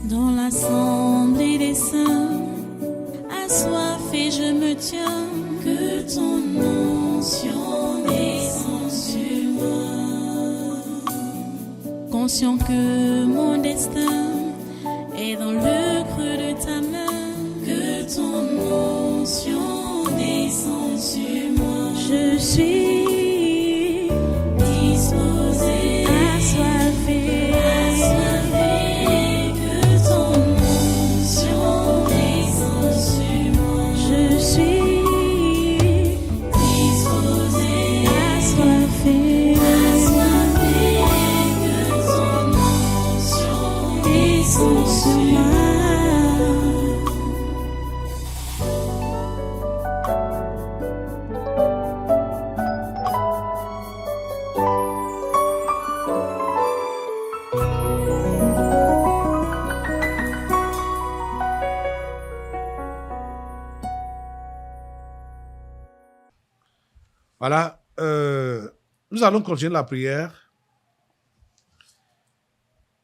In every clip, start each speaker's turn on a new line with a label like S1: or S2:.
S1: Dans l'assemblée des saints, assoiffé je me tiens, que ton onction descende sur moi. Conscient que mon destin est dans le creux de ta main, que ton onction descende sur moi. Je suis disposé, assoiffé, que ton onction descende sur moi. Je suis disposé, assoiffé, que ton onction descende sur moi.
S2: Voilà, nous allons continuer la prière.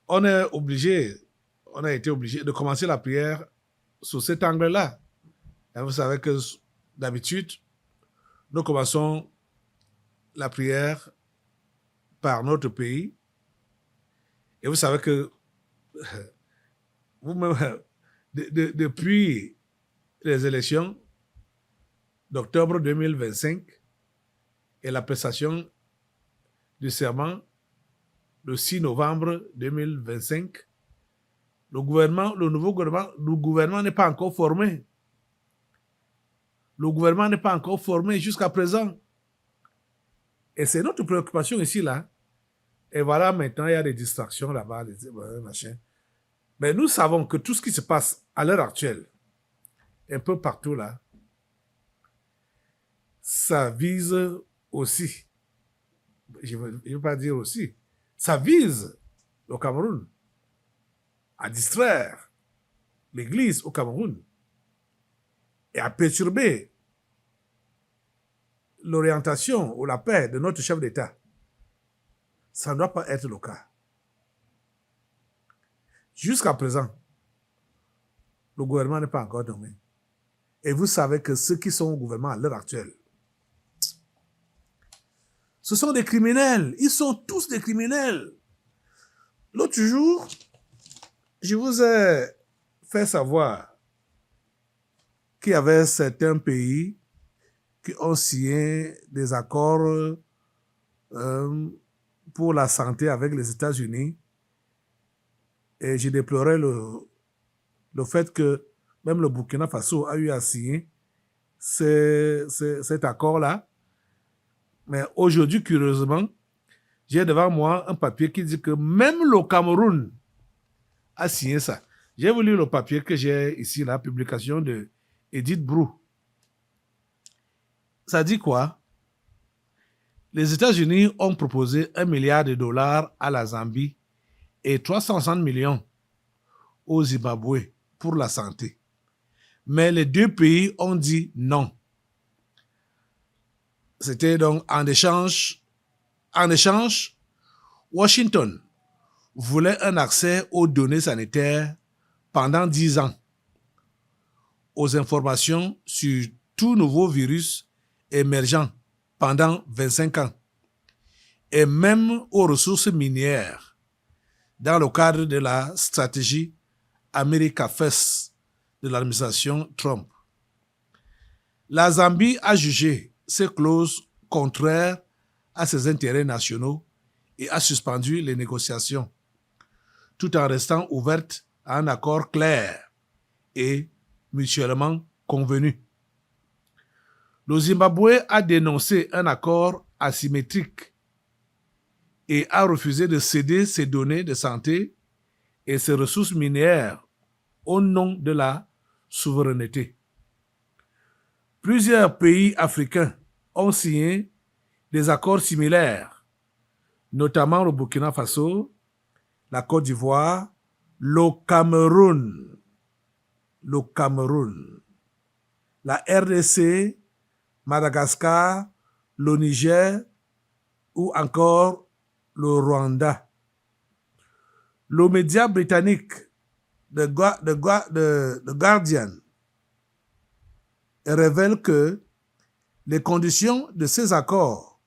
S2: On a été obligé de commencer la prière sous cet angle-là. Et vous savez que d'habitude, nous commençons la prière par notre pays. Et vous savez que vous-même, depuis les élections d'octobre 2025, et la prestation du serment le 6 novembre 2025, le nouveau gouvernement n'est pas encore formé. Le gouvernement n'est pas encore formé jusqu'à présent. Et c'est notre préoccupation ici, là. Et voilà, maintenant, il y a des distractions là-bas, machin. Mais nous savons que tout ce qui se passe à l'heure actuelle, un peu partout là, ça vise aussi, je ne veux pas dire aussi, ça vise le Cameroun à distraire l'Église au Cameroun et à perturber l'orientation ou la paix de notre chef d'État. Ça ne doit pas être le cas. Jusqu'à présent, le gouvernement n'est pas encore nommé. Et vous savez que ceux qui sont au gouvernement à l'heure actuelle, ce sont des criminels. Ils sont tous des criminels. L'autre jour, je vous ai fait savoir qu'il y avait certains pays qui ont signé des accords pour la santé avec les États-Unis. Et je déplorais le fait que même le Burkina Faso a eu à signer cet accord-là. Mais aujourd'hui, curieusement, j'ai devant moi un papier qui dit que même le Cameroun a signé ça. J'ai voulu le papier que j'ai ici, la publication de Edith Brou. Ça dit quoi? Les États-Unis ont proposé $1 milliard à la Zambie et 360 millions au Zimbabwe pour la santé. Mais les deux pays ont dit non. C'était donc en échange, Washington voulait un accès aux données sanitaires pendant 10 ans, aux informations sur tout nouveau virus émergent pendant 25 ans, et même aux ressources minières, dans le cadre de la stratégie America First de l'administration Trump. La Zambie a jugé ces clauses contraires à ses intérêts nationaux et a suspendu les négociations, tout en restant ouverte à un accord clair et mutuellement convenu. Le Zimbabwe a dénoncé un accord asymétrique et a refusé de céder ses données de santé et ses ressources minières au nom de la souveraineté. Plusieurs pays africains ont signé des accords similaires, notamment le Burkina Faso, la Côte d'Ivoire, le Cameroun, la RDC, Madagascar, le Niger ou encore le Rwanda. Le média britannique The Guardian révèle que les conditions de ces accords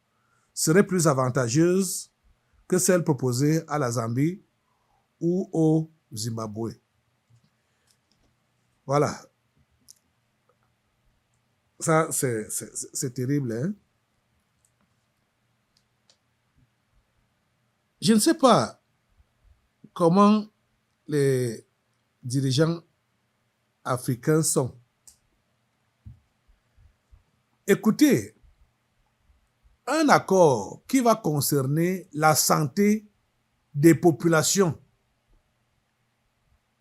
S2: seraient plus avantageuses que celles proposées à la Zambie ou au Zimbabwe. Voilà. Ça, c'est terrible, hein? Je ne sais pas comment les dirigeants africains sont. Écoutez, un accord qui va concerner la santé des populations,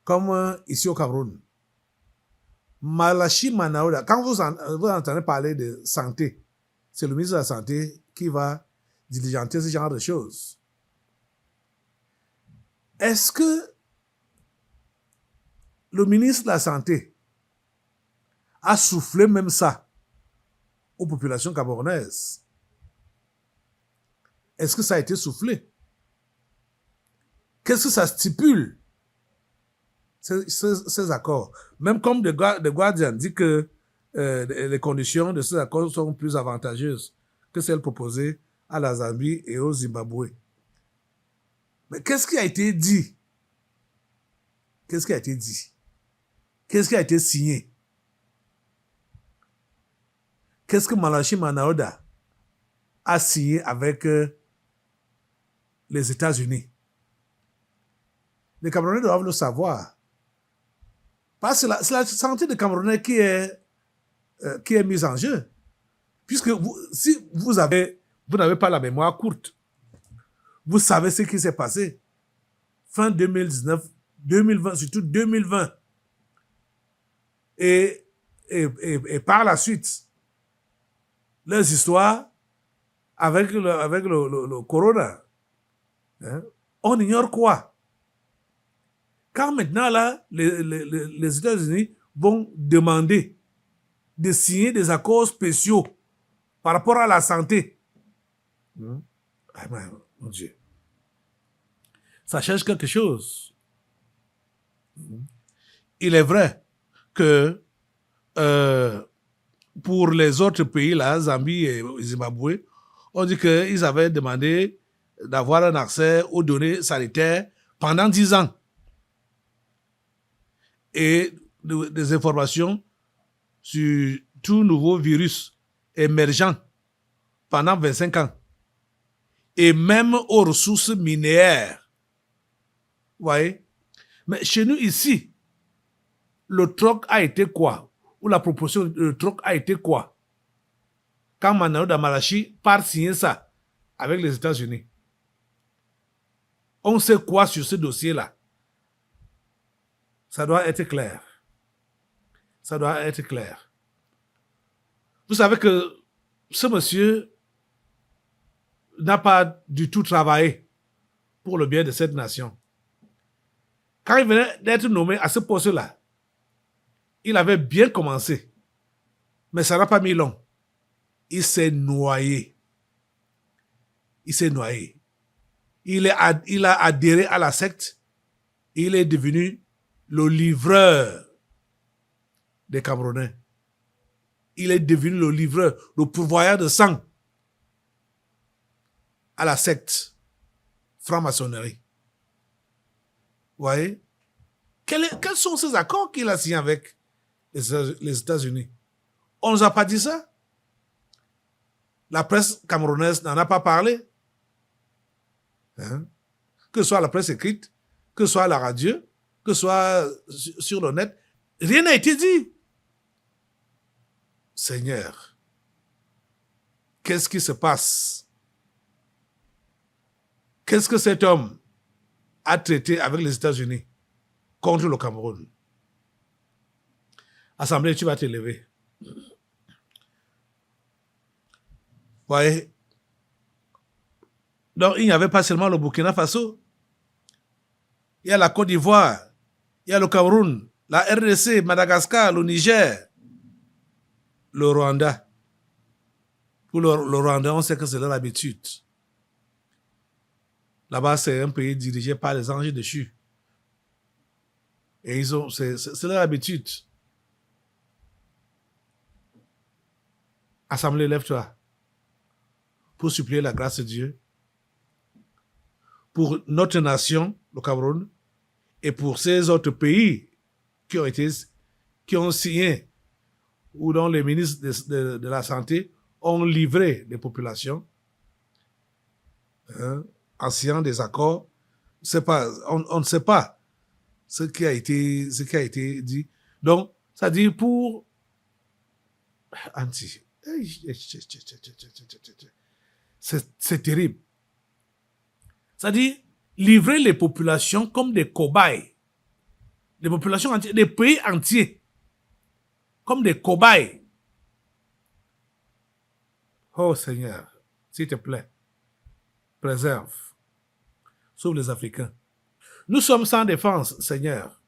S2: comme ici au Cameroun. Malachi Manaouda, quand vous entendez parler de santé, c'est le ministre de la Santé qui va diligenter ce genre de choses. Est-ce que le ministre de la Santé a soufflé même ça aux populations camerounaises? Est-ce que ça a été soufflé? Qu'est-ce que ça stipule, ces accords? Même comme The Guardian dit que les conditions de ces accords sont plus avantageuses que celles proposées à la Zambie et au Zimbabwe. Mais qu'est-ce qui a été dit? Qu'est-ce qui a été dit? Qu'est-ce qui a été signé? Qu'est-ce que Malachi Manaouda a signé avec les États-Unis? Les Camerounais doivent le savoir. Parce que c'est la santé des Camerounais qui est mise en jeu. Puisque si vous n'avez pas la mémoire courte, vous savez ce qui s'est passé. Fin 2019, 2020, surtout 2020. Et par la suite, leurs histoires avec le corona. Hein? On ignore quoi? Quand maintenant, là, les États-Unis vont demander de signer des accords spéciaux par rapport à la santé. Ah, mon Dieu. Ça cherche quelque chose. Il est vrai que pour les autres pays, là, Zambie et Zimbabwe, on dit qu'ils avaient demandé d'avoir un accès aux données sanitaires pendant 10 ans. Et des informations sur tout nouveau virus émergent pendant 25 ans. Et même aux ressources minières. Vous voyez? Mais chez nous ici, le troc a été quoi? Ou la proposition de troc a été quoi? Quand Manaouda Malachi part signer ça avec les États-Unis. On sait quoi sur ce dossier-là? Ça doit être clair. Ça doit être clair. Vous savez que ce monsieur n'a pas du tout travaillé pour le bien de cette nation. Quand il venait d'être nommé à ce poste-là, il avait bien commencé. Mais ça n'a pas mis long. Il s'est noyé. Il s'est noyé. Il a adhéré à la secte. Il est devenu le livreur des Camerounais. Il est devenu le livreur, le pourvoyeur de sang à la secte franc-maçonnerie. Vous voyez? Quels sont ces accords qu'il a signés avec les États-Unis? On ne nous a pas dit ça? La presse camerounaise n'en a pas parlé? Hein? Que ce soit la presse écrite, que ce soit la radio, que ce soit sur le net, rien n'a été dit. Seigneur, qu'est-ce qui se passe? Qu'est-ce que cet homme a traité avec les États-Unis contre le Cameroun? Assemblée, tu vas te lever. Voyez? Donc, il n'y avait pas seulement le Burkina Faso. Il y a la Côte d'Ivoire, il y a le Cameroun, la RDC, Madagascar, le Niger, le Rwanda. Pour le Rwanda, on sait que c'est leur habitude. Là-bas, c'est un pays dirigé par les anges déchus. Et c'est leur habitude. Assemblée, lève-toi pour supplier la grâce de Dieu pour notre nation, le Cameroun, et pour ces autres pays qui ont signé ou dont les ministres de la Santé ont livré les populations en signant des accords. On ne sait pas ce qui a été dit. Donc, ça dit pour anti. C'est terrible. Ça dit livrer les populations comme des cobayes. Les populations entières, des pays entiers, comme des cobayes. Oh Seigneur, s'il te plaît, préserve. Sauve les Africains. Nous sommes sans défense, Seigneur.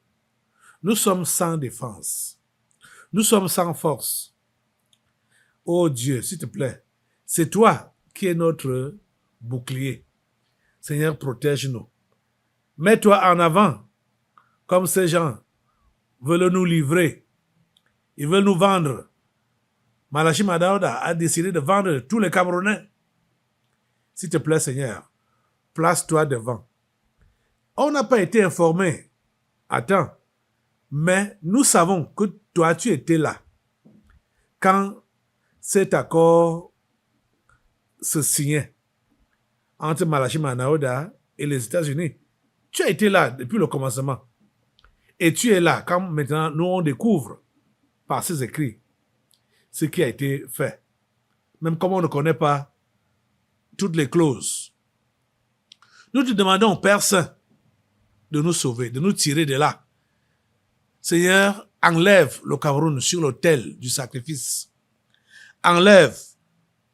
S2: Nous sommes sans défense. Nous sommes sans force. Oh Dieu, s'il te plaît, c'est toi qui es notre bouclier. Seigneur, protège-nous. Mets-toi en avant, comme ces gens veulent nous livrer. Ils veulent nous vendre. Malachi Madaouda a décidé de vendre tous les Camerounais. S'il te plaît, Seigneur, place-toi devant. On n'a pas été informé à temps, mais nous savons que toi, tu étais là quand cet accord se signait entre Malachi Madaouda et les États-Unis. Tu as été là depuis le commencement. Et tu es là quand maintenant nous on découvre par ces écrits ce qui a été fait. Même comme on ne connaît pas toutes les clauses. Nous te demandons, Père Saint, de nous sauver, de nous tirer de là. Seigneur, enlève le Cameroun sur l'autel du sacrifice. Enlève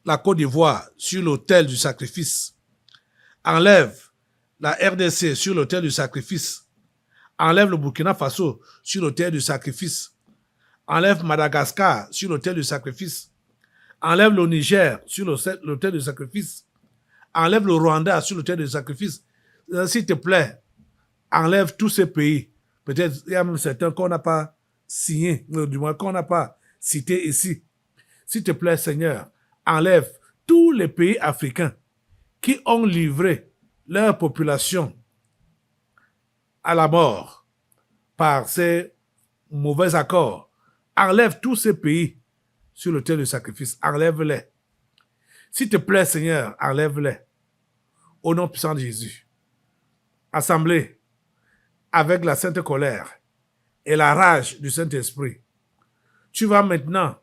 S2: la Côte d'Ivoire sur l'autel du sacrifice. Enlève la RDC sur l'autel du sacrifice. Enlève le Burkina Faso sur l'autel du sacrifice. Enlève Madagascar sur l'autel du sacrifice. Enlève le Niger sur l'autel du sacrifice. Enlève le Rwanda sur l'autel du sacrifice. S'il te plaît, enlève tous ces pays. Peut-être il y a même certains qu'on n'a pas signés, du moins qu'on n'a pas cités ici. S'il te plaît, Seigneur, enlève tous les pays africains qui ont livré leur population à la mort par ces mauvais accords. Enlève tous ces pays sur l'autel du sacrifice. Enlève-les. S'il te plaît, Seigneur, enlève-les. Au nom puissant de Jésus. Assemblée, avec la sainte colère et la rage du Saint-Esprit, tu vas maintenant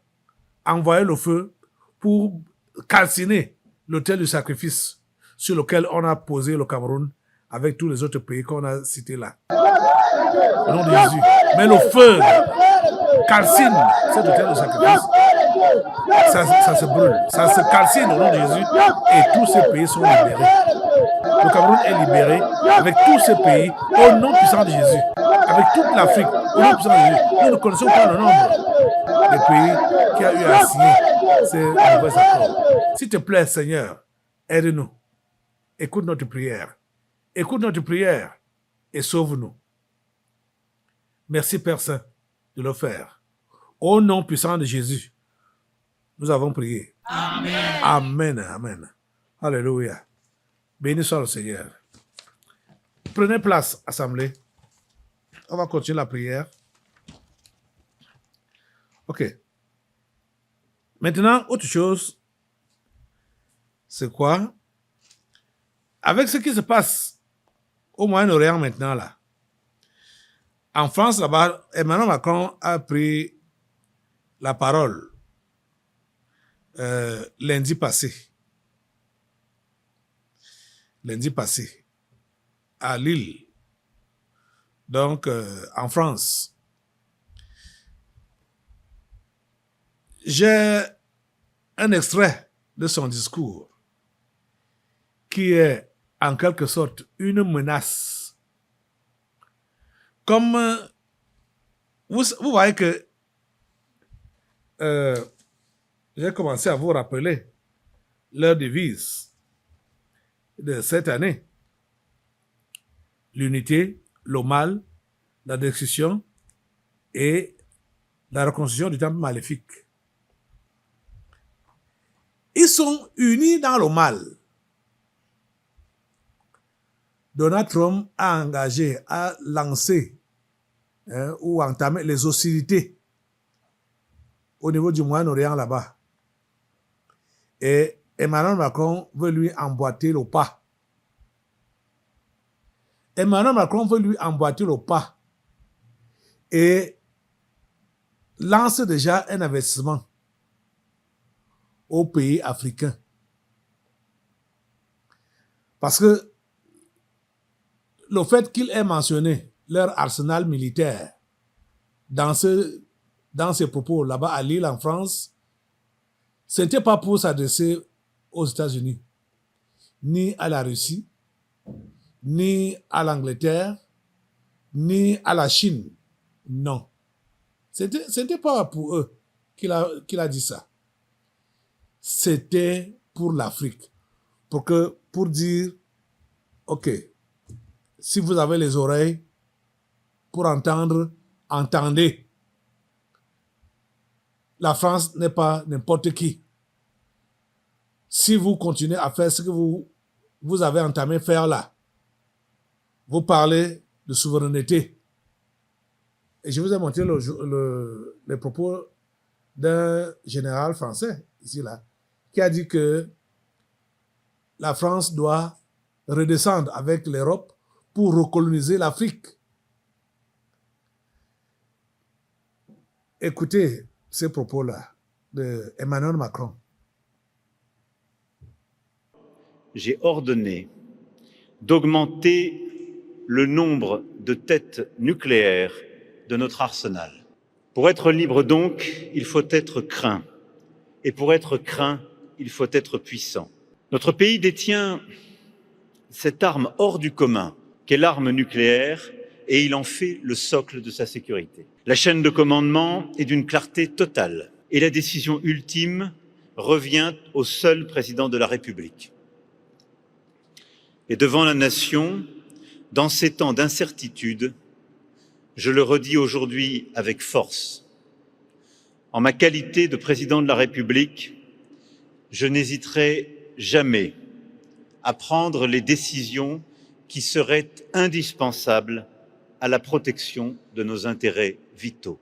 S2: envoyer le feu pour calciner l'autel du sacrifice sur lequel on a posé le Cameroun avec tous les autres pays qu'on a cités là. Au nom de Jésus. Mais le feu calcine cet autel de sacrifice. Ça se brûle. Ça se calcine au nom de Jésus et tous ces pays sont libérés. Le Cameroun est libéré avec tous ces pays au nom puissant de Jésus. Avec toute l'Afrique au nom puissant de Jésus. Nous ne connaissons pas le nombre de pays qui a eu à signer ces mauvais accords. S'il te plaît, Seigneur, aide-nous. Écoute notre prière. Écoute notre prière et sauve-nous. Merci, Père Saint, de le faire. Au nom puissant de Jésus, nous avons prié.
S1: Amen.
S2: Amen. Amen. Alléluia. Béni soit le Seigneur. Prenez place, assemblée. On va continuer la prière. OK. Maintenant, autre chose, c'est quoi? Avec ce qui se passe au Moyen-Orient maintenant, là, en France, là-bas, Emmanuel Macron a pris la parole lundi passé, à Lille, donc en France. J'ai un extrait de son discours qui est en quelque sorte une menace. Comme vous voyez que j'ai commencé à vous rappeler leur devise de cette année. L'unité, le mal la destruction et la reconstruction du temple maléfique. Ils sont unis dans le mal. Donald Trump a engagé, a lancé ou entamé les hostilités au niveau du Moyen-Orient là-bas. Et Emmanuel Macron veut lui emboîter le pas. Emmanuel Macron veut lui emboîter le pas et lance déjà un investissement aux pays africains. Parce que le fait qu'il ait mentionné leur arsenal militaire dans ses propos là-bas à Lille, en France, ce n'était pas pour s'adresser aux États-Unis, ni à la Russie, ni à l'Angleterre, ni à la Chine. Non. Ce n'était pas pour eux qu'il a dit ça. C'était pour l'Afrique. Pour dire, OK, si vous avez les oreilles pour entendre, entendez. La France n'est pas n'importe qui. Si vous continuez à faire ce que vous avez entamé faire là, vous parlez de souveraineté. Et je vous ai montré les propos d'un général français, ici là, qui a dit que la France doit redescendre avec l'Europe pour recoloniser l'Afrique. Écoutez ces propos-là de Emmanuel Macron.
S3: J'ai ordonné d'augmenter le nombre de têtes nucléaires de notre arsenal. Pour être libre donc, il faut être craint. Et pour être craint, il faut être puissant. Notre pays détient cette arme hors du commun qu'est l'arme nucléaire et il en fait le socle de sa sécurité. La chaîne de commandement est d'une clarté totale et la décision ultime revient au seul président de la République. Et devant la nation, dans ces temps d'incertitude, je le redis aujourd'hui avec force. En ma qualité de président de la République, je n'hésiterai jamais à prendre les décisions qui seraient indispensables à la protection de nos intérêts vitaux.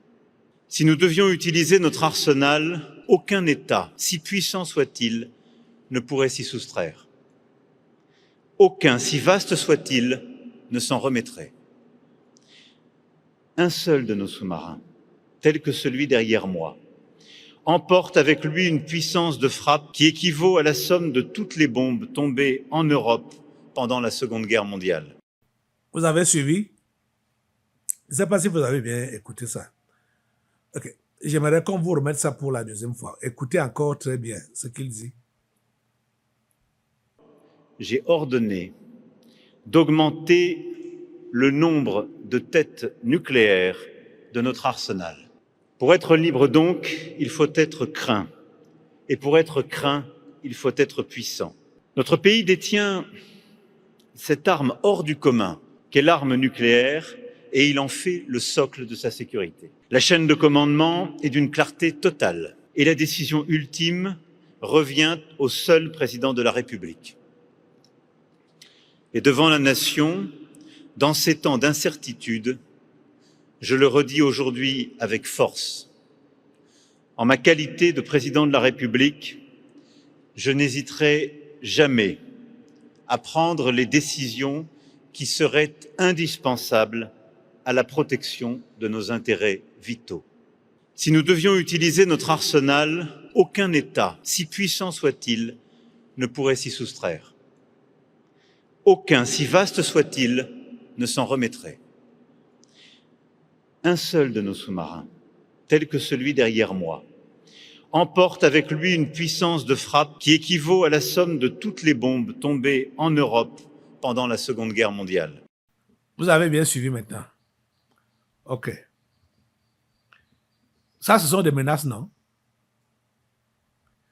S3: Si nous devions utiliser notre arsenal, aucun État, si puissant soit-il, ne pourrait s'y soustraire. Aucun, si vaste soit-il, ne s'en remettrait. Un seul de nos sous-marins, tel que celui derrière moi, emporte avec lui une puissance de frappe qui équivaut à la somme de toutes les bombes tombées en Europe pendant la Seconde Guerre mondiale.
S2: Vous avez suivi? Je ne sais pas si vous avez bien écouté ça. OK. J'aimerais qu'on vous remette ça pour la deuxième fois. Écoutez encore très bien ce qu'il dit.
S3: J'ai ordonné d'augmenter le nombre de têtes nucléaires de notre arsenal. Pour être libre donc, il faut être craint. Et pour être craint, il faut être puissant. Notre pays détient cette arme hors du commun qu'est l'arme nucléaire et il en fait le socle de sa sécurité. La chaîne de commandement est d'une clarté totale et la décision ultime revient au seul président de la République. Et devant la nation, dans ces temps d'incertitude, je le redis aujourd'hui avec force. En ma qualité de président de la République, je n'hésiterai jamais à prendre les décisions qui seraient indispensables à la protection de nos intérêts vitaux. Si nous devions utiliser notre arsenal, aucun État, si puissant soit-il, ne pourrait s'y soustraire. Aucun, si vaste soit-il, ne s'en remettrait. Un seul de nos sous-marins, tel que celui derrière moi, emporte avec lui une puissance de frappe qui équivaut à la somme de toutes les bombes tombées en Europe pendant la Seconde Guerre mondiale.
S2: Vous avez bien suivi maintenant. OK. Ça, ce sont des menaces, non?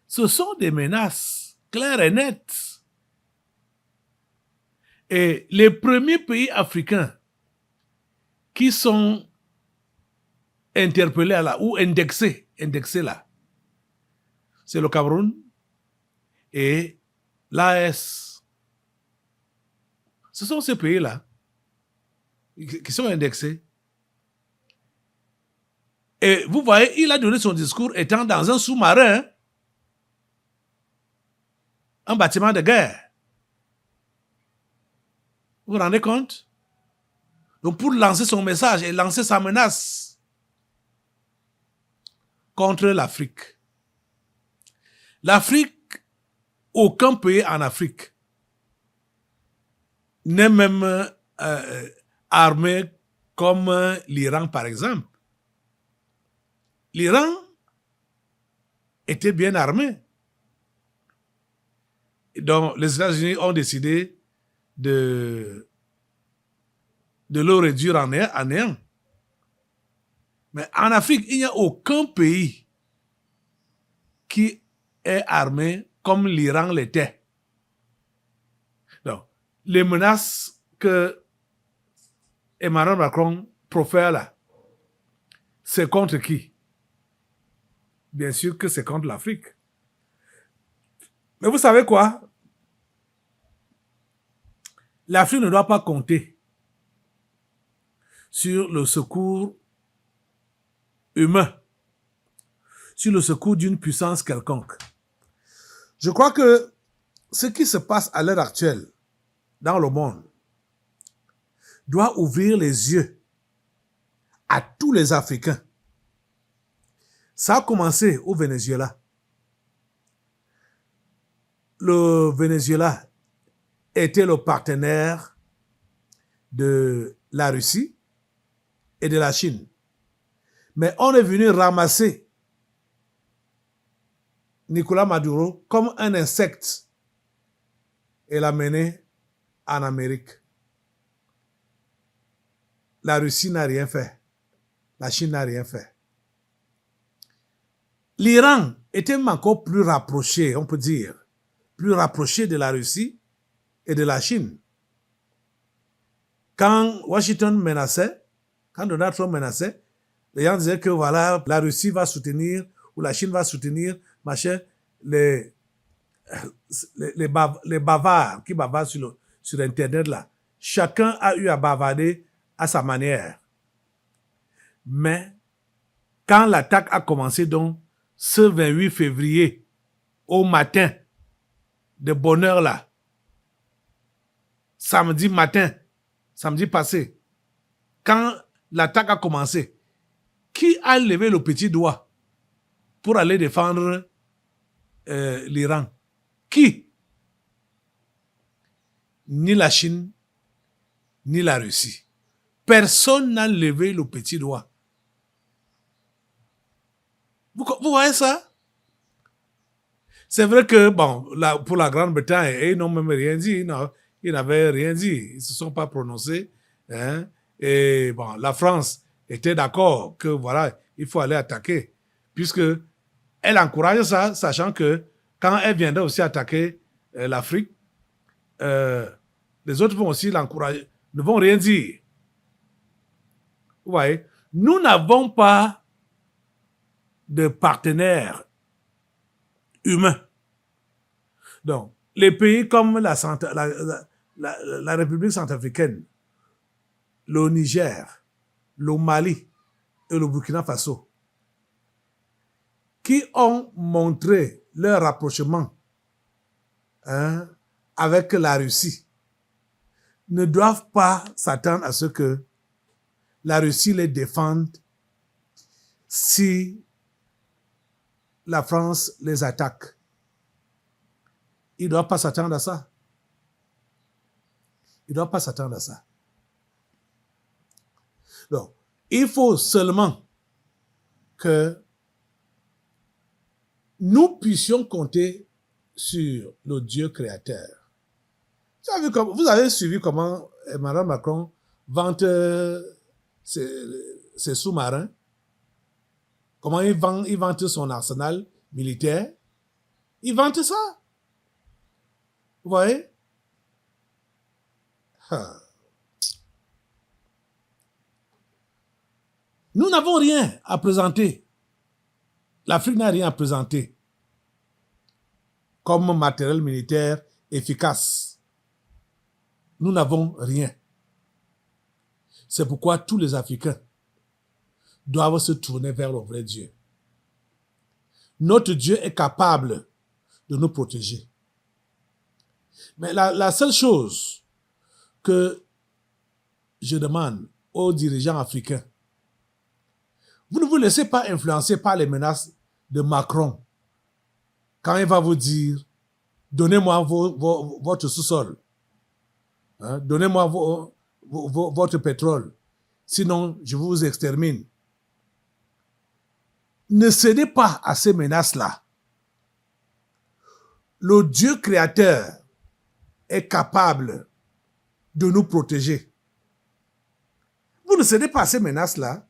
S2: Ce sont des menaces claires et nettes. Et les premiers pays africains qui sont interpellés là, ou indexés là. C'est le Cameroun et l'AS. Ce sont ces pays-là qui sont indexés. Et vous voyez, il a donné son discours étant dans un sous-marin, un bâtiment de guerre. Vous vous rendez compte? Donc pour lancer son message et lancer sa menace contre l'Afrique. L'Afrique, aucun pays en Afrique n'est même armé comme l'Iran, par exemple. L'Iran était bien armé. Donc, les États-Unis ont décidé de le réduire en néant. Mais en Afrique, il n'y a aucun pays qui est armé comme l'Iran l'était. Donc, les menaces que Emmanuel Macron profère là, c'est contre qui? Bien sûr que c'est contre l'Afrique. Mais vous savez quoi? L'Afrique ne doit pas compter sur le secours humain, sur le secours d'une puissance quelconque. Je crois que ce qui se passe à l'heure actuelle dans le monde doit ouvrir les yeux à tous les Africains. Ça a commencé au Venezuela. Le Venezuela était le partenaire de la Russie et de la Chine. Mais on est venu ramasser Nicolas Maduro comme un insecte et l'amener en Amérique. La Russie n'a rien fait. La Chine n'a rien fait. L'Iran était encore plus rapproché, on peut dire, plus rapproché de la Russie et de la Chine. Quand Washington menaçait, quand Donald Trump menaçait, les gens disaient que voilà, la Russie va soutenir ou la Chine va soutenir, machin, les bavards qui bavardent sur Internet là. Chacun a eu à bavarder à sa manière. Mais quand l'attaque a commencé donc ce 28 février au matin, de bonne heure là, samedi matin, samedi passé, quand l'attaque a commencé, qui a levé le petit doigt pour aller défendre l'Iran? Qui? Ni la Chine, ni la Russie. Personne n'a levé le petit doigt. Vous voyez ça? C'est vrai que, bon, pour la Grande-Bretagne, ils n'ont même rien dit. Non, ils n'avaient rien dit. Ils ne se sont pas prononcés. Hein? Et bon, la France était d'accord que, voilà, il faut aller attaquer. Puisque elle encourage ça, sachant que quand elle viendra aussi attaquer l'Afrique, les autres vont aussi l'encourager, ne vont rien dire. Vous voyez? Nous n'avons pas de partenaires humains. Donc, les pays comme la République centrafricaine, le Niger, le Mali et le Burkina Faso, qui ont montré leur rapprochement avec la Russie, ne doivent pas s'attendre à ce que la Russie les défende si la France les attaque. Ils ne doivent pas s'attendre à ça. Ils ne doivent pas s'attendre à ça. Donc, il faut seulement que nous puissions compter sur le Dieu créateur. Vous avez suivi comment Emmanuel Macron vante ses sous-marins, comment il vante son arsenal militaire. Il vante ça. Vous voyez? Nous n'avons rien à présenter. L'Afrique n'a rien à présenter comme matériel militaire efficace. Nous n'avons rien. C'est pourquoi tous les Africains doivent se tourner vers le vrai Dieu. Notre Dieu est capable de nous protéger. Mais la seule chose que je demande aux dirigeants africains, vous ne vous laissez pas influencer par les menaces de Macron quand il va vous dire « Donnez-moi votre sous-sol, hein, donnez-moi votre pétrole, sinon je vous extermine. » Ne cédez pas à ces menaces-là. Le Dieu créateur est capable de nous protéger. Vous ne cédez pas à ces menaces-là.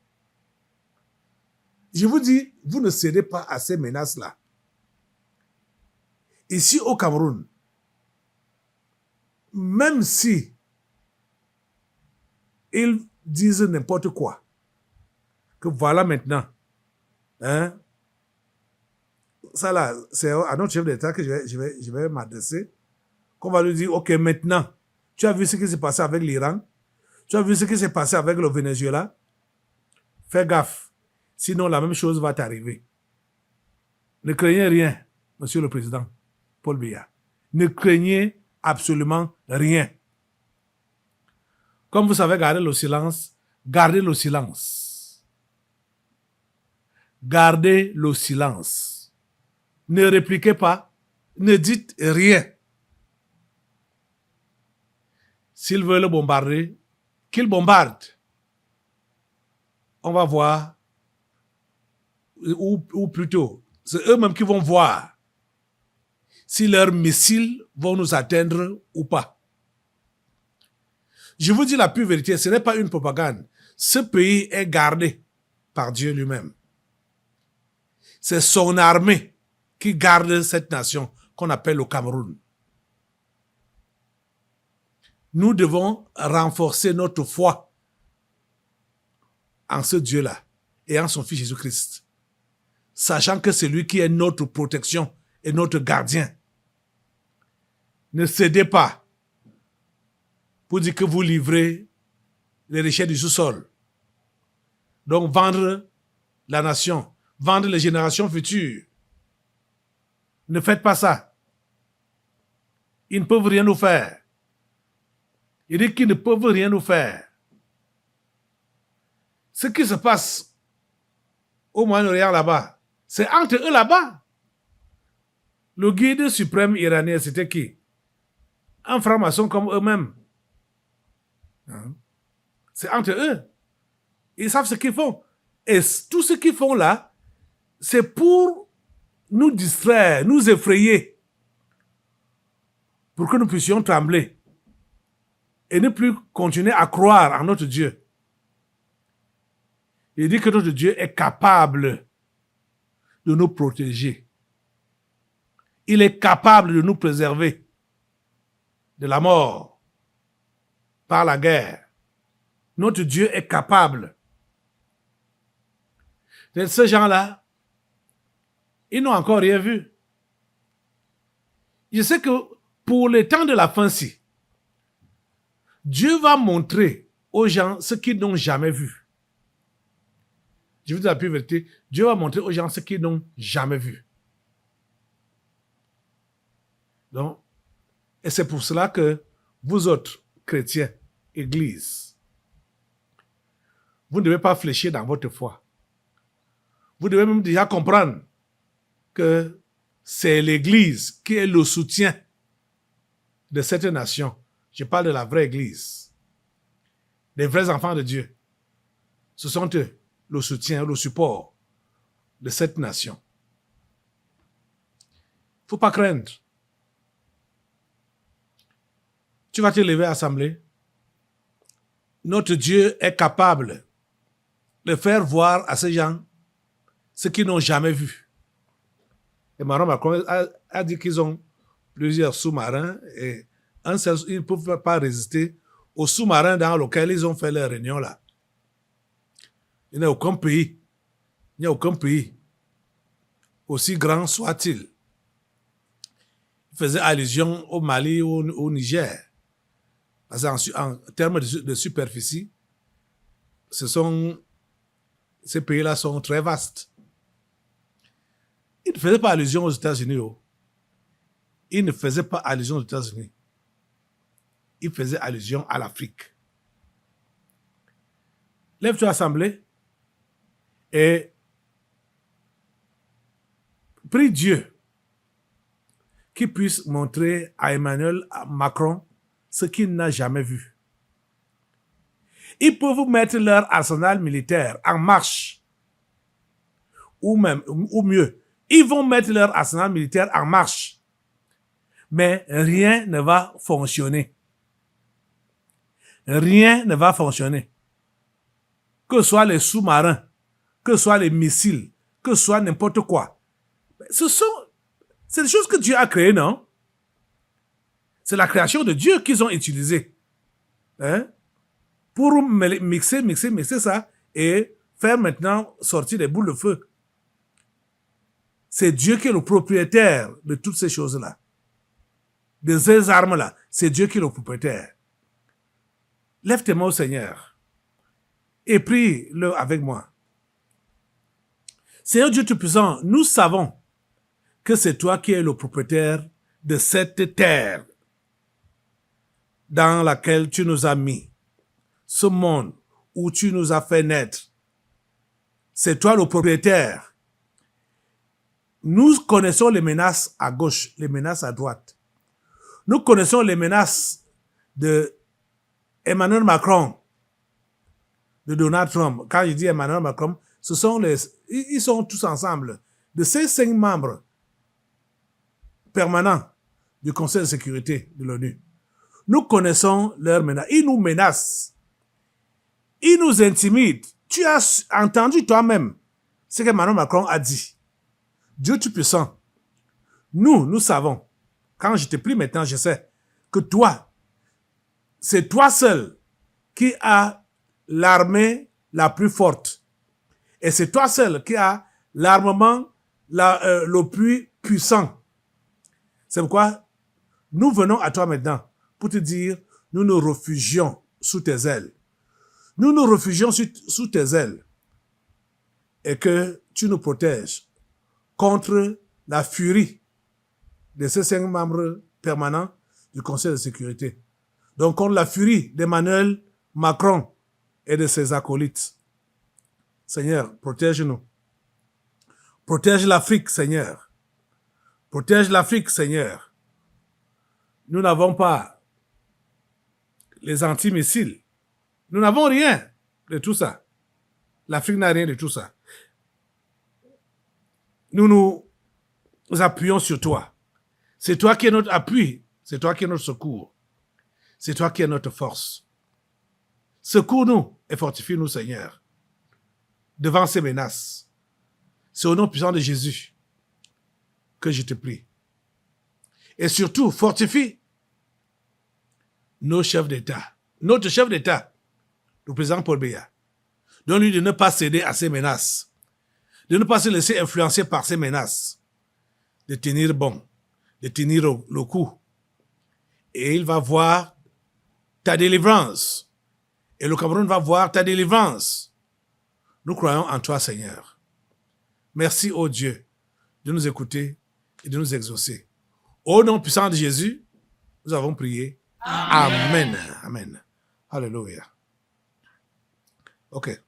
S2: Je vous dis, vous ne cédez pas à ces menaces-là. Ici au Cameroun, même si ils disent n'importe quoi, que voilà maintenant, hein, ça là, c'est à notre chef d'État que je vais m'adresser, qu'on va lui dire, ok, maintenant, tu as vu ce qui s'est passé avec l'Iran, tu as vu ce qui s'est passé avec le Venezuela, fais gaffe, sinon la même chose va t'arriver. Ne craignez rien, Monsieur le Président Paul Biya. Ne craignez absolument rien. Comme vous savez garder le silence, gardez le silence. Gardez le silence. Ne répliquez pas, ne dites rien. S'ils veulent bombarder, qu'ils bombardent. On va voir, ou plutôt, c'est eux-mêmes qui vont voir si leurs missiles vont nous atteindre ou pas. Je vous dis la pure vérité, ce n'est pas une propagande. Ce pays est gardé par Dieu lui-même. C'est son armée qui garde cette nation qu'on appelle le Cameroun. Nous devons renforcer notre foi en ce Dieu-là et en son Fils Jésus-Christ, sachant que c'est lui qui est notre protection et notre gardien. Ne cédez pas pour dire que vous livrez les richesses du sous-sol. Donc vendre la nation, vendre les générations futures. Ne faites pas ça. Ils ne peuvent rien nous faire. Il dit qu'ils ne peuvent rien nous faire. Ce qui se passe au Moyen-Orient là-bas, c'est entre eux là-bas. Le guide suprême iranien, c'était qui? Un franc-maçon comme eux-mêmes. C'est entre eux. Ils savent ce qu'ils font. Et tout ce qu'ils font là, c'est pour nous distraire, nous effrayer, pour que nous puissions trembler et ne plus continuer à croire en notre Dieu. Il dit que notre Dieu est capable de nous protéger. Il est capable de nous préserver de la mort par la guerre. Notre Dieu est capable. Et ces gens-là, ils n'ont encore rien vu. Je sais que pour le temps de la fin-ci, Dieu va montrer aux gens ce qu'ils n'ont jamais vu. Je vous dis la pure vérité, Dieu va montrer aux gens ce qu'ils n'ont jamais vu. Donc, et c'est pour cela que vous autres, chrétiens, églises, vous ne devez pas fléchir dans votre foi. Vous devez même déjà comprendre que c'est l'église qui est le soutien de cette nation. Je parle de la vraie église. Les vrais enfants de Dieu. Ce sont eux, le soutien, le support de cette nation. Il ne faut pas craindre. Tu vas te lever à l'assemblée. Notre Dieu est capable de faire voir à ces gens ce qu'ils n'ont jamais vu. Emmanuel Macron a dit qu'ils ont plusieurs sous-marins et un seul, ils ne peuvent pas résister aux sous-marins dans lesquels ils ont fait leur réunion là. Il n'y a aucun pays, aussi grand soit-il. Il faisait allusion au Mali ou au Niger. Parce qu'en termes de superficie, ces pays-là sont très vastes. Il ne faisait pas allusion aux États-Unis. Il ne faisait pas allusion aux États-Unis. Il faisait allusion à l'Afrique. Lève-toi, assemblée, et prie Dieu qu'il puisse montrer à Emmanuel Macron ce qu'il n'a jamais vu. Ils peuvent mettre leur arsenal militaire en marche, ou mieux, ils vont mettre leur arsenal militaire en marche, mais rien ne va fonctionner. Rien ne va fonctionner. Que ce soit les sous-marins, que ce soit les missiles, que ce soit n'importe quoi. C'est des choses que Dieu a créées, non? C'est la création de Dieu qu'ils ont utilisée. Pour mixer ça et faire maintenant sortir des boules de feu. C'est Dieu qui est le propriétaire de toutes ces choses-là. De ces armes-là. C'est Dieu qui est le propriétaire. Lève tes mains au Seigneur et prie-le avec moi. Seigneur Dieu Tout-Puissant, nous savons que c'est toi qui es le propriétaire de cette terre dans laquelle tu nous as mis, ce monde où tu nous as fait naître. C'est toi le propriétaire. Nous connaissons les menaces à gauche, les menaces à droite. Nous connaissons les menaces de Emmanuel Macron, de Donald Trump. Quand je dis Emmanuel Macron, ils sont tous ensemble. De ces 5 membres permanents du Conseil de sécurité de l'ONU. Nous connaissons leurs menaces. Ils nous menacent. Ils nous intimident. Tu as entendu toi-même ce qu'Emmanuel Macron a dit. Dieu Tout-Puissant, nous savons. Quand je te prie maintenant, je sais que toi, c'est toi seul qui as l'armée la plus forte. Et c'est toi seul qui as l'armement le plus puissant. C'est pourquoi nous venons à toi maintenant pour te dire, nous nous réfugions sous tes ailes. Nous nous réfugions sous tes ailes et que tu nous protèges contre la furie de ces 5 membres permanents du Conseil de sécurité. Donc contre la furie d'Emmanuel Macron et de ses acolytes. Seigneur, protège-nous. Protège l'Afrique, Seigneur. Protège l'Afrique, Seigneur. Nous n'avons pas les antimissiles. Nous n'avons rien de tout ça. L'Afrique n'a rien de tout ça. Nous nous appuyons sur toi. C'est toi qui es notre appui. C'est toi qui es notre secours. C'est toi qui es notre force. Secours-nous et fortifie-nous, Seigneur, devant ces menaces. C'est au nom puissant de Jésus que je te prie. Et surtout, fortifie nos chefs d'État. Notre chef d'État, le président Paul Biya. Donne-lui de ne pas céder à ces menaces. De ne pas se laisser influencer par ces menaces. De tenir bon. De tenir le coup. Et il va voir ta délivrance. Et le Cameroun va voir ta délivrance. Nous croyons en toi, Seigneur. Merci, ô Dieu, de nous écouter et de nous exaucer. Au nom puissant de Jésus, nous avons prié. Amen. Amen. Alléluia. OK.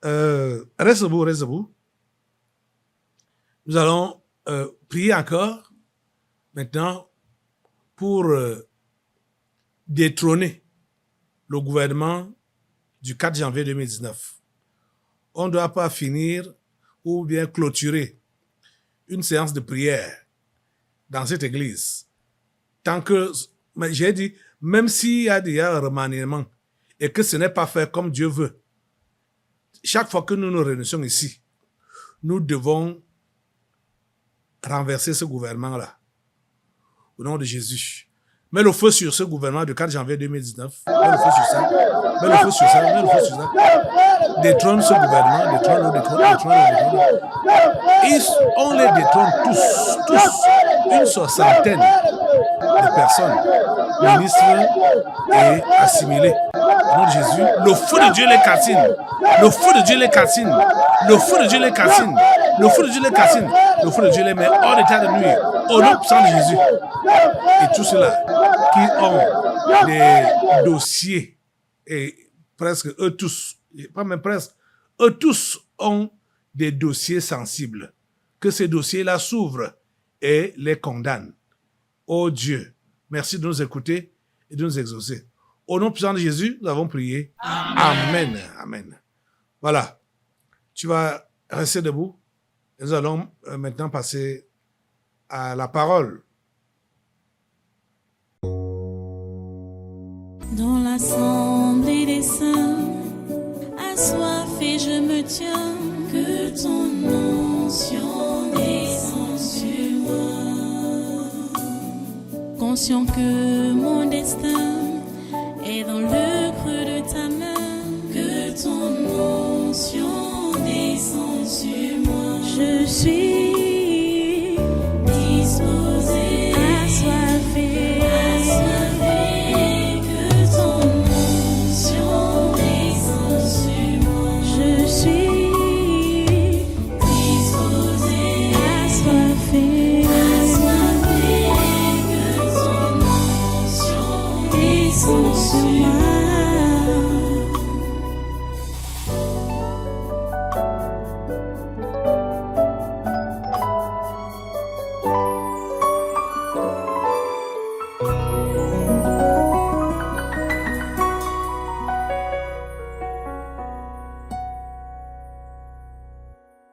S2: Reste debout. Nous allons prier encore maintenant pour détrôner le gouvernement du 4 janvier 2019. On ne doit pas finir ou bien clôturer une séance de prière dans cette église. Tant que, j'ai dit, même s'il y a déjà un remaniement et que ce n'est pas fait comme Dieu veut, chaque fois que nous nous réunissons ici, nous devons renverser ce gouvernement-là. Au nom de Jésus. Mets le feu sur ce gouvernement du 4 janvier 2019. Mets le feu sur ça. Mets le feu sur ça. Mets le feu sur ça. Détrône ce gouvernement. Détrône-le, détrône-le, détrône-le. On les détrône tous. Une soixantaine de personnes, ministres et assimilés. Au nom de Jésus, le feu de Dieu les calcine. Le feu de Dieu les calcine. Le feu de Dieu les calcine. Le feu de Dieu les calcine. Le feu de Dieu les met hors d'état de nuire. Au nom puissant de Jésus. Et tous ceux-là qui ont des dossiers, et presque eux tous, pas même presque, eux tous ont des dossiers sensibles. Que ces dossiers-là s'ouvrent et les condamnent. Oh Dieu, merci de nous écouter et de nous exaucer. Au nom puissant de Jésus, nous avons prié. Amen. Amen. Voilà. Tu vas rester debout. Et nous allons maintenant passer à la parole.
S1: Dans l'assemblée des saints, assoiffé je me tiens, que ton onction descende sur moi. Conscient que mon destin est dans le creux de ta main, que ton onction descende sur moi. Je suis